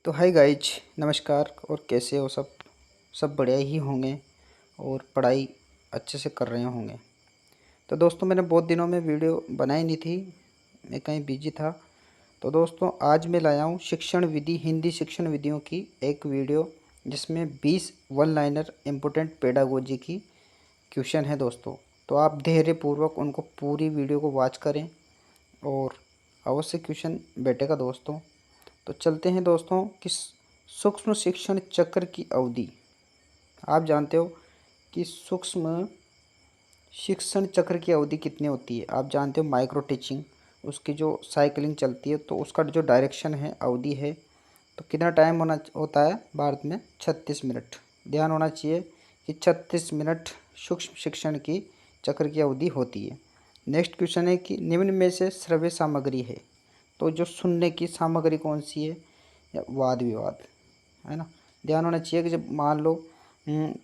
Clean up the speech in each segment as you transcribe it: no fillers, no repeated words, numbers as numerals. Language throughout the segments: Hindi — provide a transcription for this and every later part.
तो हाय गाइज, नमस्कार। और कैसे हो सब बढ़िया ही होंगे और पढ़ाई अच्छे से कर रहे होंगे। तो दोस्तों, मैंने बहुत दिनों में वीडियो बनाई नहीं थी, मैं कहीं बिजी था। तो दोस्तों, आज मैं लाया हूँ शिक्षण विधि, हिंदी शिक्षण विधियों की एक वीडियो, जिसमें 20 वन लाइनर इम्पोर्टेंट पेडागोजी की क्वेश्चन है दोस्तों। तो आप धैर्यपूर्वक उनको पूरी वीडियो को वॉच करें और अवश्य क्वेश्चन बैठेगा दोस्तों। तो चलते हैं दोस्तों कि सूक्ष्म शिक्षण चक्र की अवधि। आप जानते हो कि सूक्ष्म शिक्षण चक्र की अवधि कितनी होती है। आप जानते हो माइक्रो टीचिंग, उसकी जो साइकिलिंग चलती है तो उसका जो डायरेक्शन है, अवधि है, तो कितना टाइम होता है भारत में? 36 मिनट। ध्यान होना चाहिए कि 36 मिनट सूक्ष्म शिक्षण की चक्र की अवधि होती है। नेक्स्ट क्वेश्चन है कि निम्न में से श्रव्य सामग्री है, तो जो सुनने की सामग्री कौन सी है? या वाद विवाद, है ना। ध्यान होना चाहिए कि जब मान लो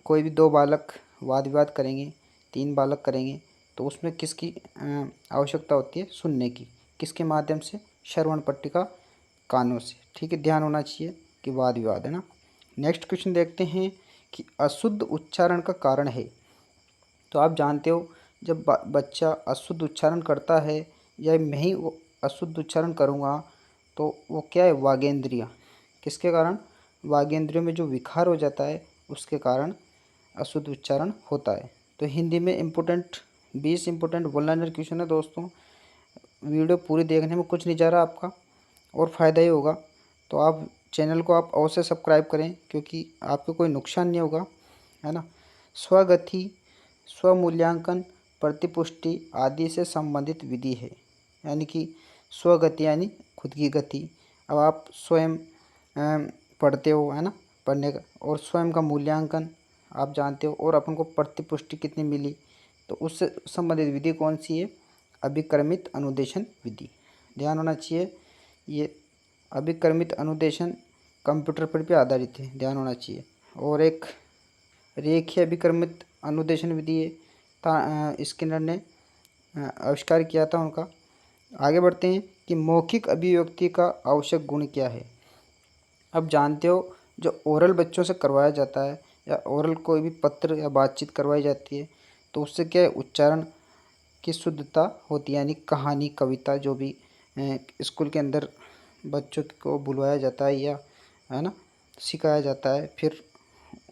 कोई भी दो बालक वाद विवाद करेंगे, तीन बालक करेंगे, तो उसमें किसकी आवश्यकता होती है? सुनने की। किसके माध्यम से? श्रवण पट्टिका, कानों से। ठीक है, ध्यान होना चाहिए कि वाद विवाद, है ना। नेक्स्ट क्वेश्चन देखते हैं कि अशुद्ध उच्चारण का कारण है। तो आप जानते हो जब बच्चा अशुद्ध उच्चारण करता है या मैं ही वो अशुद्ध उच्चारण करूँगा तो वो क्या है? वागेंद्रिय। किसके कारण? वागेंद्रियों में जो विकार हो जाता है उसके कारण अशुद्ध उच्चारण होता है। तो हिंदी में important 20 important one liner question है दोस्तों। वीडियो पूरी देखने में कुछ नहीं जा रहा आपका और फ़ायदा ही होगा। तो आप चैनल को आप अवश्य सब्सक्राइब करें, क्योंकि आपको कोई नुकसान नहीं होगा, है ना। स्वगति, स्वमूल्यांकन, प्रतिपुष्टि आदि से संबंधित विधि है। यानी कि स्वगति यानी खुद की गति। अब आप स्वयं पढ़ते हो, है ना, पढ़ने का, और स्वयं का मूल्यांकन आप जानते हो, और अपन को प्रतिपुष्टि कितनी मिली, तो उससे संबंधित विधि कौन सी है? अभिक्रमित अनुदेशन विधि। ध्यान होना चाहिए, ये अभिक्रमित अनुदेशन कंप्यूटर पर भी आधारित है, ध्यान होना चाहिए। और एक रेखीय अभिक्रमित अनुदेशन विधि है, स्किनर ने आविष्कार किया था उनका। आगे बढ़ते हैं कि मौखिक अभिव्यक्ति का आवश्यक गुण क्या है। अब जानते हो जो ओरल बच्चों से करवाया जाता है या ओरल कोई भी पत्र या बातचीत करवाई जाती है, तो उससे क्या है? उच्चारण की शुद्धता होती है। यानी कहानी, कविता, जो भी स्कूल के अंदर बच्चों को बुलवाया जाता है या, है ना, सिखाया जाता है, फिर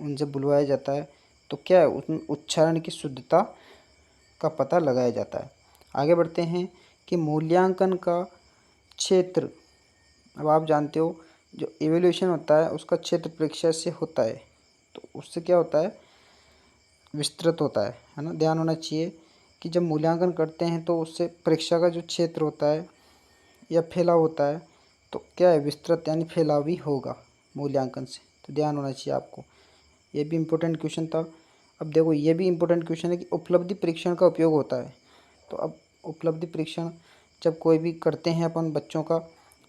उनसे बुलवाया जाता है, तो क्या है? उस उच्चारण की शुद्धता का पता लगाया जाता है। आगे बढ़ते हैं कि मूल्यांकन का क्षेत्र। अब आप जानते हो जो इवैल्यूएशन होता है उसका क्षेत्र परीक्षा से होता है, तो उससे क्या होता है? विस्तृत होता है ना। ध्यान होना चाहिए कि जब मूल्यांकन करते हैं तो उससे परीक्षा का जो क्षेत्र होता है या फैलाव होता है, तो क्या है? विस्तृत यानी फैलावी होगा मूल्यांकन से। तो ध्यान होना चाहिए आपको। ये भी इम्पोर्टेंट क्वेश्चन था। अब देखो, ये भी इम्पोर्टेंट क्वेश्चन है कि उपलब्धि परीक्षण का उपयोग होता है। तो अब उपलब्धि परीक्षण जब कोई भी करते हैं अपन बच्चों का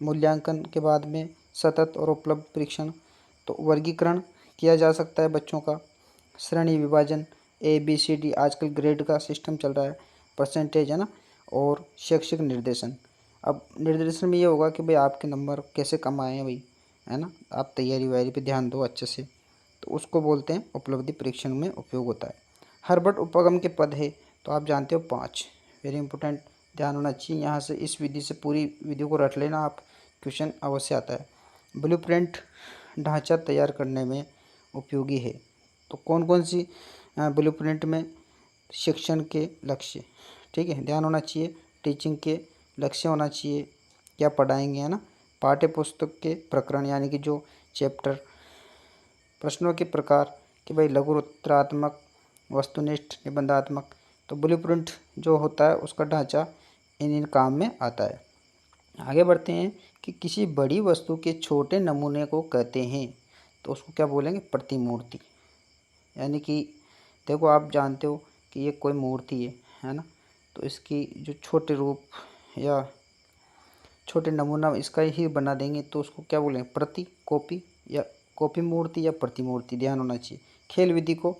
मूल्यांकन के बाद में सतत और उपलब्ध परीक्षण, तो वर्गीकरण किया जा सकता है बच्चों का, श्रेणी विभाजन, ABCD, आजकल ग्रेड का सिस्टम चल रहा है, परसेंटेज, है ना, और शैक्षिक निर्देशन। अब निर्देशन में ये होगा कि भाई आपके नंबर कैसे कम आए हैं भाई, है ना, आप तैयारी वैयारी पे ध्यान दो अच्छे से, तो उसको बोलते हैं उपलब्धि परीक्षण में उपयोग होता है। हर्बर्ट उपगम के पद है, तो आप जानते हो 5, वेरी इंपॉर्टेंट, ध्यान होना चाहिए। यहाँ से इस विधि से पूरी विधि को रट लेना आप, क्वेश्चन अवश्य आता है। ब्लूप्रिंट ढांचा तैयार करने में उपयोगी है। तो कौन कौन सी ब्लूप्रिंट में? शिक्षण के लक्ष्य, ठीक है, ध्यान होना चाहिए। टीचिंग के लक्ष्य होना चाहिए, क्या पढ़ाएंगे, है ना। पाठ्य पुस्तक के प्रकरण यानी कि जो चैप्टर। प्रश्नों के प्रकार कि भाई लघु उत्तरात्मक, वस्तुनिष्ठ, निबंधात्मक। तो ब्लूप्रिंट जो होता है उसका ढांचा इन काम में आता है। आगे बढ़ते हैं कि किसी बड़ी वस्तु के छोटे नमूने को कहते हैं, तो उसको क्या बोलेंगे? प्रतिमूर्ति। यानी कि देखो, आप जानते हो कि ये कोई मूर्ति है ना, तो इसकी जो छोटे रूप या छोटे नमूना इसका ही बना देंगे तो उसको क्या बोलेंगे? प्रति, कॉपी, या कॉपी मूर्ति या प्रतिमूर्ति। ध्यान होना चाहिए। खेल विधि को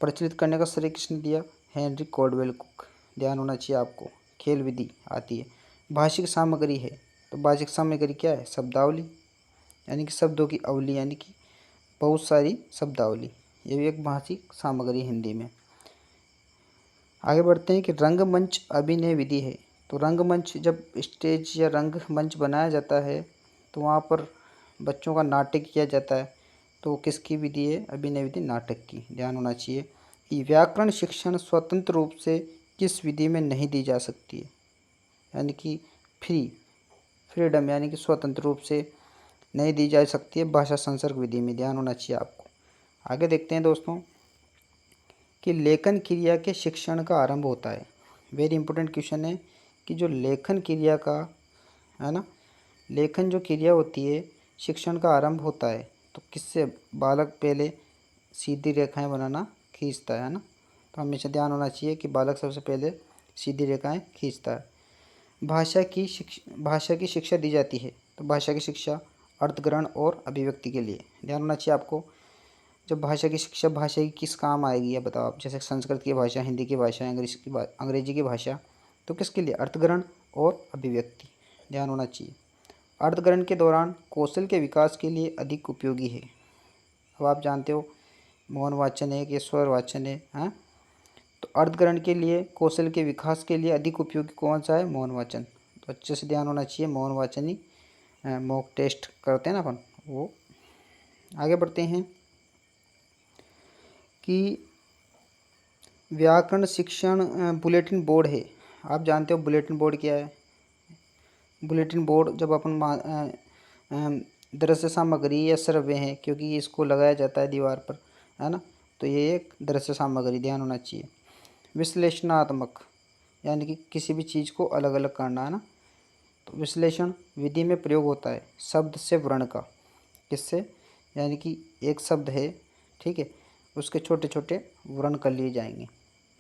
प्रचलित करने का श्रेय किसने दिया? Henry Caldwell cook. ध्यान होना चाहिए आपको, खेल विधि आती है। भाषिक सामग्री है, तो भाषिक सामग्री क्या है? शब्दावली, यानी कि शब्दों की अवली, यानी कि बहुत सारी शब्दावली। ये भी एक भाषिक सामग्री हिंदी में। आगे बढ़ते हैं कि रंगमंच अभिनय विधि है। तो रंगमंच, जब स्टेज या रंगमंच बनाया जाता है तो वहाँ पर बच्चों का नाटक किया जाता है। तो किसकी विधि है? अभिनय विधि, नाटक की। ध्यान होना चाहिए कि व्याकरण शिक्षण स्वतंत्र रूप से किस विधि में नहीं दी जा सकती है, यानी कि फ्रीडम, यानी कि स्वतंत्र रूप से नहीं दी जा सकती है भाषा संसर्ग विधि में। ध्यान होना चाहिए आपको। आगे देखते हैं दोस्तों कि लेखन क्रिया के शिक्षण का आरंभ होता है। वेरी इंपॉर्टेंट क्वेश्चन है कि जो लेखन क्रिया का है ना, लेखन जो क्रिया होती है शिक्षण का आरंभ होता है तो किससे? बालक पहले सीधी रेखाएं बनाना खींचता है ना। तो हमेशा ध्यान होना चाहिए कि बालक सबसे पहले सीधी रेखाएं खींचता है। भाषा की शिक्षा दी जाती है। तो भाषा की शिक्षा अर्थग्रहण और अभिव्यक्ति के लिए। ध्यान होना चाहिए आपको। जब भाषा की शिक्षा, भाषा की किस काम आएगी ये बताओ आप? जैसे संस्कृत की भाषा, हिंदी की भाषा, अंग्रेजी की भाषा, तो किसके लिए? अर्थग्रहण और अभिव्यक्ति। ध्यान होना चाहिए। अर्थग्रहण के दौरान कौशल के विकास के लिए अधिक उपयोगी है। अब आप जानते हो मौन वाचन है कि स्वर वाचन है, हाँ? तो अर्थग्रहण के लिए, कौशल के विकास के लिए अधिक उपयोगी कौन सा है? मौन वाचन। तो अच्छे से ध्यान होना चाहिए, मौन वाचन ही मॉक टेस्ट करते हैं ना अपन वो। आगे बढ़ते हैं कि व्याकरण शिक्षण बुलेटिन बोर्ड है। आप जानते हो बुलेटिन बोर्ड क्या है? बुलेटिन बोर्ड जब अपन दृश्य सामग्री या सर्वे है, क्योंकि इसको लगाया जाता है दीवार पर, है ना, तो ये एक दृश्य सामग्री। ध्यान होना चाहिए। विश्लेषणात्मक, यानी कि किसी भी चीज़ को अलग अलग करना, है ना। तो विश्लेषण विधि में प्रयोग होता है शब्द से वर्ण का। किससे? यानी कि एक शब्द है, ठीक है, उसके छोटे छोटे वर्ण कर लिए जाएंगे।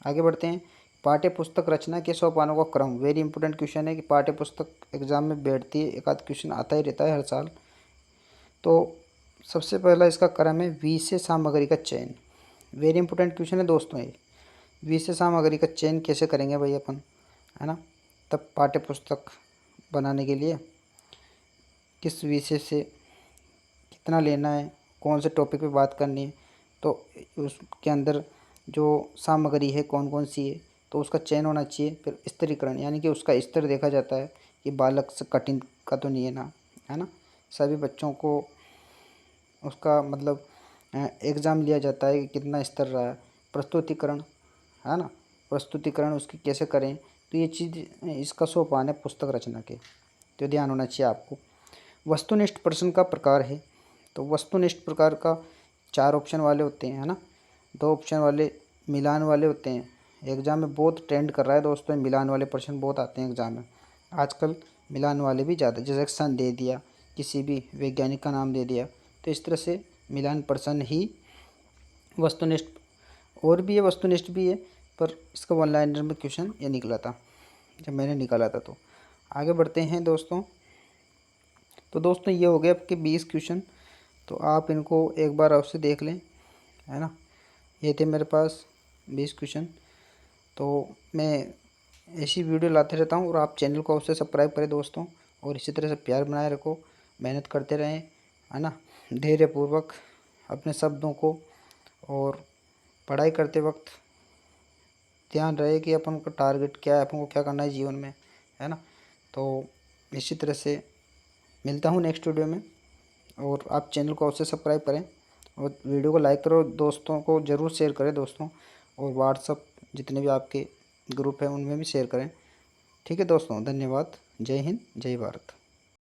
आगे बढ़ते हैं। पाठ्य पुस्तक रचना के सोपानों का क्रम। वेरी इंपॉर्टेंट क्वेश्चन है कि पाठ्य पुस्तक एग्जाम में बैठती है, एक आध क्वेश्चन आता ही रहता है हर साल। तो सबसे पहला इसका क्रम है विषय सामग्री का चयन। वेरी इंपॉर्टेंट क्वेश्चन है दोस्तों ये। विषय सामग्री का चयन कैसे करेंगे भाई अपन, है ना? तब पाठ्य पुस्तक बनाने के लिए किस विषय से कितना लेना है, कौन से टॉपिक पे बात करनी है, तो उसके अंदर जो सामग्री है कौन कौन सी है, तो उसका चयन होना चाहिए। फिर स्तरीकरण, यानी कि उसका स्तर देखा जाता है कि बालक से कठिन का तो नहीं है ना, है ना। सभी बच्चों को उसका मतलब एग्ज़ाम लिया जाता है कि कितना स्तर रहा है। प्रस्तुतिकरण, है ना, प्रस्तुतिकरण उसकी कैसे करें, तो ये चीज़ इसका सोपान है पुस्तक रचना के। तो ध्यान होना चाहिए आपको। वस्तुनिष्ठ प्रश्न का प्रकार है। तो वस्तुनिष्ठ प्रकार का 4 ऑप्शन वाले होते हैं, है ना। 2 ऑप्शन वाले मिलान वाले होते हैं। एग्ज़ाम में बहुत ट्रेंड कर रहा है दोस्तों, मिलान वाले प्रश्न बहुत आते हैं एग्ज़ाम में आजकल। मिलान वाले भी ज़्यादा, जैसे सन दे दिया, किसी भी वैज्ञानिक का नाम दे दिया, तो इस तरह से मिलान प्रश्न ही वस्तुनिष्ठ। और भी है, वस्तुनिष्ठ भी है, पर इसका वन लाइनर में क्वेश्चन ये निकला था जब मैंने निकाला था। तो आगे बढ़ते हैं दोस्तों। तो दोस्तों ये हो गए आपके 20 क्वेश्चन। तो आप इनको एक बार अवश्य देख लें, है ना। ये थे मेरे पास 20 क्वेश्चन। तो मैं ऐसी वीडियो लाते रहता हूँ और आप चैनल को अवश्य सब्सक्राइब करें दोस्तों, और इसी तरह से प्यार बनाए रखो, मेहनत करते रहें, है ना, धैर्यपूर्वक अपने शब्दों को। और पढ़ाई करते वक्त ध्यान रहे कि अपन का टारगेट क्या है, अपन को क्या करना है जीवन में, है ना। तो इसी तरह से मिलता हूँ नेक्स्ट वीडियो में, और आप चैनल को अवश्य सब्सक्राइब करें और वीडियो को लाइक करो, दोस्तों को ज़रूर शेयर करें दोस्तों, और व्हाट्सअप जितने भी आपके ग्रुप हैं उनमें भी शेयर करें। ठीक है दोस्तों, धन्यवाद। जय हिंद, जय भारत।